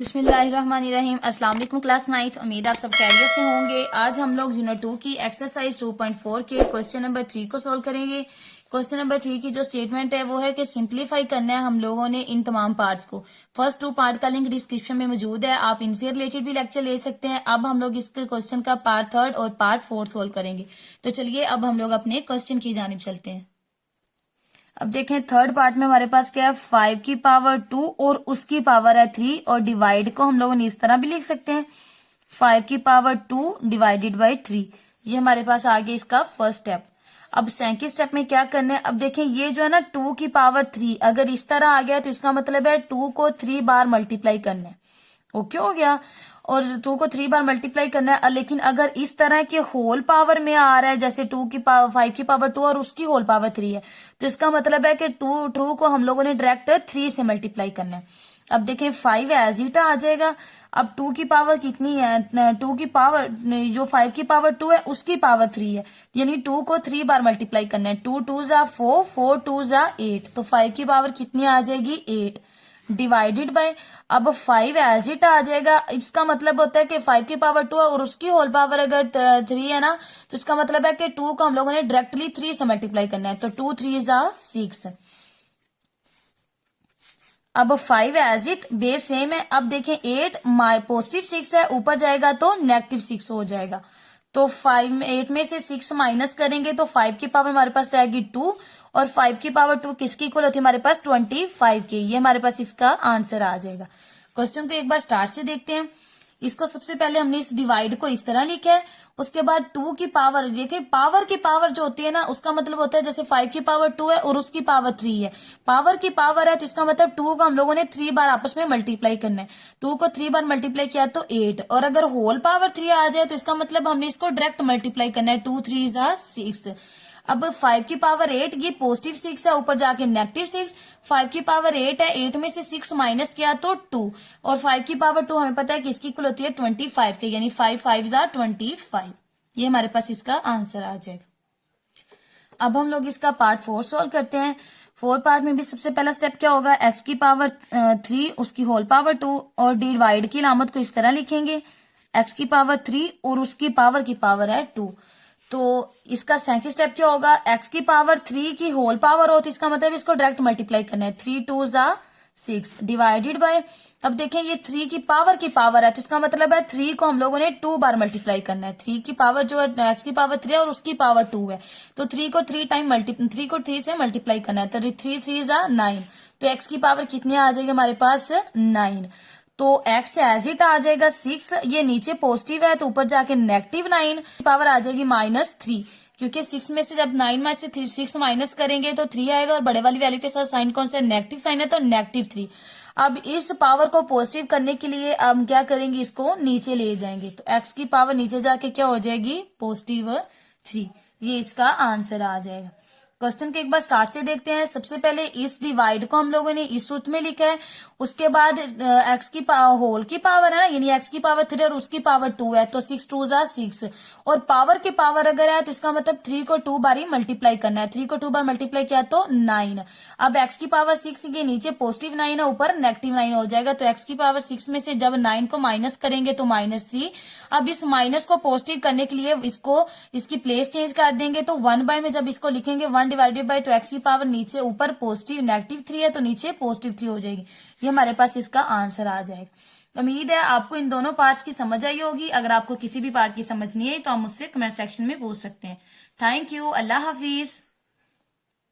बिस्मिल्लाहिर्रहमानिर्रहीम। अस्सलाम वालेकुम क्लास 9। उम्मीद आप सब खैरियत से होंगे। आज हम लोग यूनिट 2 की एक्सरसाइज 2.4 के क्वेश्चन नंबर 3 को सोल्व करेंगे। क्वेश्चन नंबर 3 की जो स्टेटमेंट है वो है कि सिंप्लीफाई करना है हम लोगों ने इन तमाम पार्ट्स को। फर्स्ट 2 पार्ट का लिंक डिस्क्रिप्शन में मौजूद है, आप इनसे रिलेटेड भी लेक्चर ले सकते हैं। अब हम लोग इसके क्वेश्चन का पार्ट 3 और पार्ट 4 सोल्व करेंगे। तो चलिए अब हम लोग अपने क्वेश्चन की जानिब चलते हैं। अब देखें थर्ड पार्ट में हमारे पास क्या है, 5 की पावर 2 और उसकी पावर है 3 और डिवाइड को हम लोगों ने इस तरह भी लिख सकते हैं 5 की पावर 2 डिवाइडेड बाई 3। ये हमारे पास आ गया इसका फर्स्ट स्टेप। अब सेकंड स्टेप में क्या करना है, अब देखें ये जो है ना 2 की पावर 3 अगर इस तरह आ गया तो इसका मतलब है 2 को 3 बार मल्टीप्लाई करना है। ओके हो गया, और 2 को 3 बार मल्टीप्लाई करना है। लेकिन अगर इस तरह के होल पावर में आ रहा है जैसे 2 की पावर 5 की पावर 2 और उसकी होल पावर 3 है, तो इसका मतलब है कि 2 को हम लोगों ने डायरेक्ट 3 से मल्टीप्लाई करना है। अब देखें 5 एज इट आ जाएगा। अब 2 की पावर कितनी है, 2 की पावर जो 5 की पावर 2 है उसकी पावर 3 है, यानी 2 को 3 बार मल्टीप्लाई करना है। 2 2 जा 4, 4 2 जा 8, तो 5 की पावर कितनी आ जाएगी 8 डिवाइडेड बाय। अब 5 एज इट आ जाएगा। इसका मतलब होता है कि 5 की पावर 2 है और उसकी होल पावर अगर 3 है ना, तो इसका मतलब है कि 2 को हम लोगों ने डायरेक्टली 3 से मल्टीप्लाई करना है, तो 2 3 जा 6। अब 5 एज इट बेस सेम है। अब देखें 8 पॉजिटिव 6 है, ऊपर जाएगा तो नेगेटिव 6 हो जाएगा। तो 8 में से 6 माइनस करेंगे तो 5 की पावर हमारे पास रहेगी 2 और 5 की पावर 2 किसकी इक्वल होती है हमारे पास 25 की। ये हमारे पास इसका आंसर आ जाएगा। क्वेश्चन को एक बार स्टार्ट से देखते हैं। इसको सबसे पहले हमने इस डिवाइड को इस तरह लिखा है, उसके बाद 2 की पावर, देखिए पावर की पावर जो होती है ना उसका मतलब होता है जैसे 5 की पावर 2 है और उसकी पावर 3 है, पावर की पावर है तो इसका मतलब 2 को हम लोगों ने 3 बार आपस में मल्टीप्लाई करना है। 2 को 3 बार मल्टीप्लाई किया तो 8, और अगर होल पावर 3 आ जाए तो इसका मतलब हमने इसको डायरेक्ट मल्टीप्लाई करना है। 2 3 जा 6। अब 5 की पावर 8 ये पॉजिटिव 6 है, ऊपर जाके नेगेटिव 6। 5 की पावर 8 है, 8 में से 6 माइनस किया तो 2, और 5 की पावर 2 हमें पता है किसकी इक्वल होती है 25 के, यानी 5 5 जा 25। ये हमारे पास इसका आंसर आ जाएगा। अब हम लोग इसका पार्ट 4 सोल्व करते हैं। 4 पार्ट में भी सबसे पहला स्टेप क्या होगा, x की पावर 3 उसकी होल पावर 2 और डिवाइड की अलामत को इस तरह लिखेंगे x की पावर 3 और उसकी पावर की पावर है 2। तो इसका सेकंड स्टेप क्या होगा, x की पावर 3 की होल पावर हो तो इसका मतलब इसको डायरेक्ट मल्टीप्लाई करना है। 3 2 जा 6 डिवाइडेड बाय। अब देखें ये 3 की पावर है तो इसका मतलब है 3 को हम लोगों ने 2 बार मल्टीप्लाई करना है। 3 की पावर जो है x की पावर 3 है और उसकी पावर 2 है, तो 3 को 3 से मल्टीप्लाई करना है। तो 3 3 जा 9, तो x की पावर कितनी आ जाएगी हमारे पास 9। तो x एज इट आ जाएगा 6, ये नीचे पॉजिटिव है तो ऊपर जाके नेगेटिव 9 पावर आ जाएगी -3, क्योंकि 6 में से जब 9 में से 6 माइनस करेंगे तो 3 आएगा और बड़े वाली वैल्यू के साथ साइन कौन सा नेगेटिव साइन है तो -3। अब इस पावर को पॉजिटिव करने के लिए हम क्या करेंगे, इसको नीचे ले जाएंगे तो x की पावर नीचे जाके क्या हो जाएगी +3। ये इसका आंसर आ जाएगा। क्वेश्चन के एक बार स्टार्ट से देखते हैं। सबसे पहले इस डिवाइड को हम लोगों ने इस सूत्र में लिखा है, उसके बाद x की होल की पावर है ना, यानी x की पावर 3 और उसकी पावर 2 है, तो 6 2 जा 6, और पावर की पावर अगर है तो इसका मतलब 3 को 2 बार ही मल्टीप्लाई करना है। 3 को 2 बार मल्टीप्लाई किया तो 9। अब x की पावर 6 के नीचे पॉजिटिव 9 है, ऊपर नेगेटिव 9 हो जाएगा, तो x की पावर 6 में से जब 9 को माइनस करेंगे तो -3। अब इस माइनस को पॉजिटिव करने के लिए इसकी प्लेस चेंज कर देंगे, तो 1 में जब इसको लिखेंगे 1 डिवाइडेड बाय, तो x की पावर नीचे ऊपर -3 है तो नीचे +3 हो जाएगी। ये हमारे पास इसका आंसर आ जाएगा। उम्मीद है आपको इन दोनों पार्ट्स की समझ आई होगी। अगर आपको किसी भी पार्ट की समझ नहीं आई तो आप मुझसे कमेंट सेक्शन में पूछ सकते हैं। Thank you. Allah Hafiz.